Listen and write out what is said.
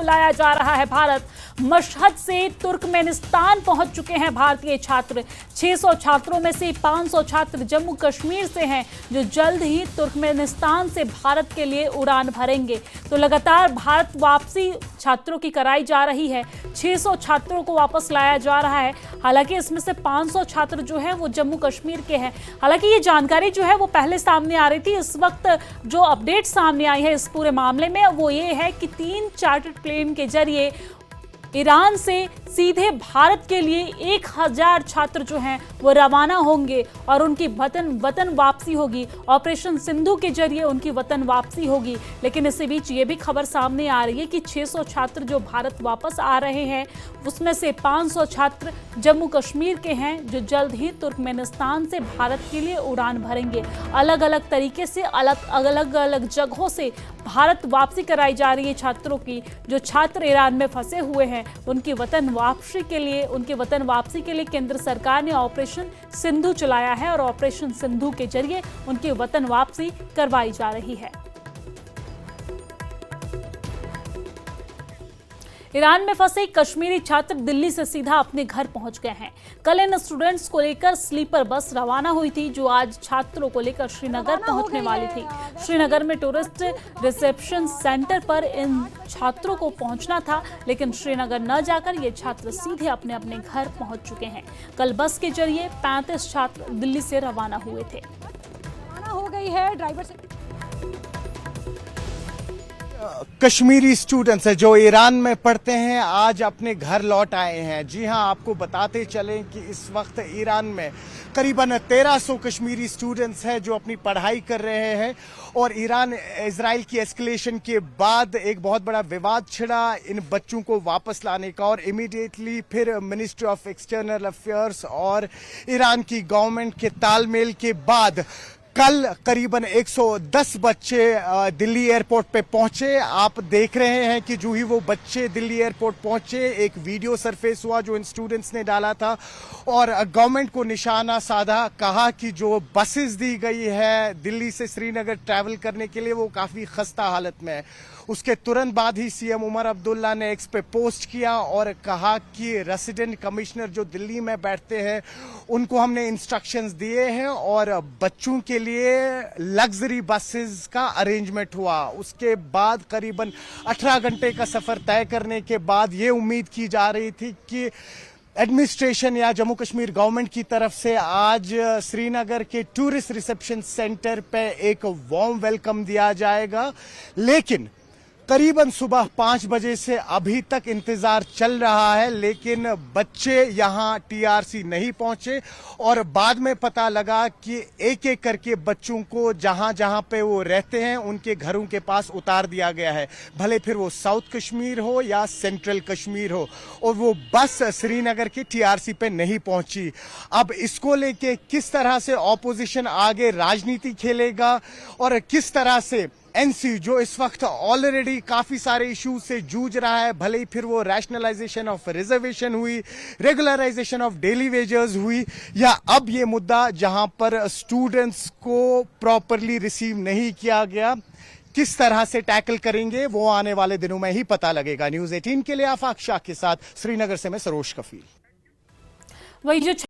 को लाया जा रहा है भारत। मशहद से तुर्कमेनिस्तान पहुंच चुके हैं भारतीय छात्र। 600 छात्रों में से 500 छात्र जम्मू कश्मीर से हैं, जो जल्द ही तुर्कमेनिस्तान से भारत के लिए उड़ान भरेंगे। तो लगातार भारत वापसी छात्रों की कराई जा रही है। 600 छात्रों को वापस लाया जा रहा है। हालांकि इसमें से 500 छात्र जो है वो जम्मू कश्मीर के हैं। हालांकि ये जानकारी जो है वो पहले सामने आ रही थी। इस वक्त जो अपडेट सामने आई है इस पूरे मामले में वो ये है कि 3 चार्टर्ड प्लेन के जरिए ईरान से सीधे भारत के लिए 1000 छात्र जो हैं वो रवाना होंगे और उनकी वतन वापसी होगी। ऑपरेशन सिंधु के जरिए उनकी वतन वापसी होगी। लेकिन इसी बीच ये भी खबर सामने आ रही है कि 600 छात्र जो भारत वापस आ रहे हैं उसमें से 500 छात्र जम्मू कश्मीर के हैं, जो जल्द ही तुर्कमेनिस्तान से भारत के लिए उड़ान भरेंगे। अलग अलग तरीके से अलग अलग जगहों से भारत वापसी कराई जा रही है छात्रों की। जो छात्र ईरान में फंसे हुए हैं उनकी वतन वापसी के लिए केंद्र सरकार ने ऑपरेशन सिंधु चलाया है और ऑपरेशन सिंधु के जरिए उनकी वतन वापसी करवाई जा रही है। ईरान में फंसे कश्मीरी छात्र दिल्ली से सीधा अपने घर पहुंच गए हैं। कल इन स्टूडेंट्स को लेकर स्लीपर बस रवाना हुई थी, जो आज छात्रों को लेकर श्रीनगर पहुंचने वाली थी। श्रीनगर में टूरिस्ट रिसेप्शन सेंटर पर इन छात्रों को पहुंचना था, लेकिन श्रीनगर न जाकर ये छात्र सीधे अपने अपने घर पहुंच चुके हैं। कल बस के जरिए 35 छात्र दिल्ली से रवाना हुए थे। रवाना हो गई है ड्राइवर से। कश्मीरी स्टूडेंट्स है जो ईरान में पढ़ते हैं, आज अपने घर लौट आए हैं। जी हां, आपको बताते चलें कि इस वक्त ईरान में करीबन 1300 कश्मीरी स्टूडेंट्स हैं जो अपनी पढ़ाई कर रहे हैं। और ईरान इजराइल की एस्केलेशन के बाद एक बहुत बड़ा विवाद छिड़ा इन बच्चों को वापस लाने का, और इमीडिएटली फिर मिनिस्ट्री ऑफ एक्सटर्नल अफेयर्स और ईरान की गवर्नमेंट के तालमेल के बाद कल करीबन 110 बच्चे दिल्ली एयरपोर्ट पे पहुंचे। आप देख रहे हैं कि जो ही वो बच्चे दिल्ली एयरपोर्ट पहुंचे, एक वीडियो सरफेस हुआ जो इन स्टूडेंट्स ने डाला था और गवर्नमेंट को निशाना साधा। कहा कि जो बसेस दी गई है दिल्ली से श्रीनगर ट्रैवल करने के लिए वो काफी खस्ता हालत में है। उसके तुरंत बाद ही सीएम उमर अब्दुल्ला ने एक्स पे पोस्ट किया और कहा कि रेसिडेंट कमिश्नर जो दिल्ली में बैठते हैं उनको हमने इंस्ट्रक्शंस दिए हैं और बच्चों के लिए लग्जरी बसेस का अरेंजमेंट हुआ। उसके बाद करीबन 18 घंटे का सफर तय करने के बाद ये उम्मीद की जा रही थी कि एडमिनिस्ट्रेशन या जम्मू कश्मीर गवर्नमेंट की तरफ से आज श्रीनगर के टूरिस्ट रिसेप्शन सेंटर पे एक वार्म वेलकम दिया जाएगा। लेकिन करीबन सुबह 5 बजे से अभी तक इंतजार चल रहा है, लेकिन बच्चे यहां टीआरसी नहीं पहुंचे और बाद में पता लगा कि एक एक करके बच्चों को जहां जहां पे वो रहते हैं उनके घरों के पास उतार दिया गया है, भले फिर वो साउथ कश्मीर हो या सेंट्रल कश्मीर हो। और वो बस श्रीनगर के टीआरसी पे नहीं पहुंची। अब इसको लेके किस तरह से ऑपोजिशन आगे राजनीति खेलेगा और किस तरह से एनसी जो इस वक्त ऑलरेडी काफी सारे इश्यूज से जूझ रहा है, भले ही फिर वो रैशनलाइजेशन ऑफ रिजर्वेशन हुई, रेगुलराइजेशन ऑफ डेली वेजेस हुई, या अब ये मुद्दा जहां पर स्टूडेंट्स को प्रॉपरली रिसीव नहीं किया गया, किस तरह से टैकल करेंगे वो आने वाले दिनों में ही पता लगेगा। न्यूज़ 18 के लिए आफाक शाह के साथ श्रीनगर से मैं सरोज कफील। वही जो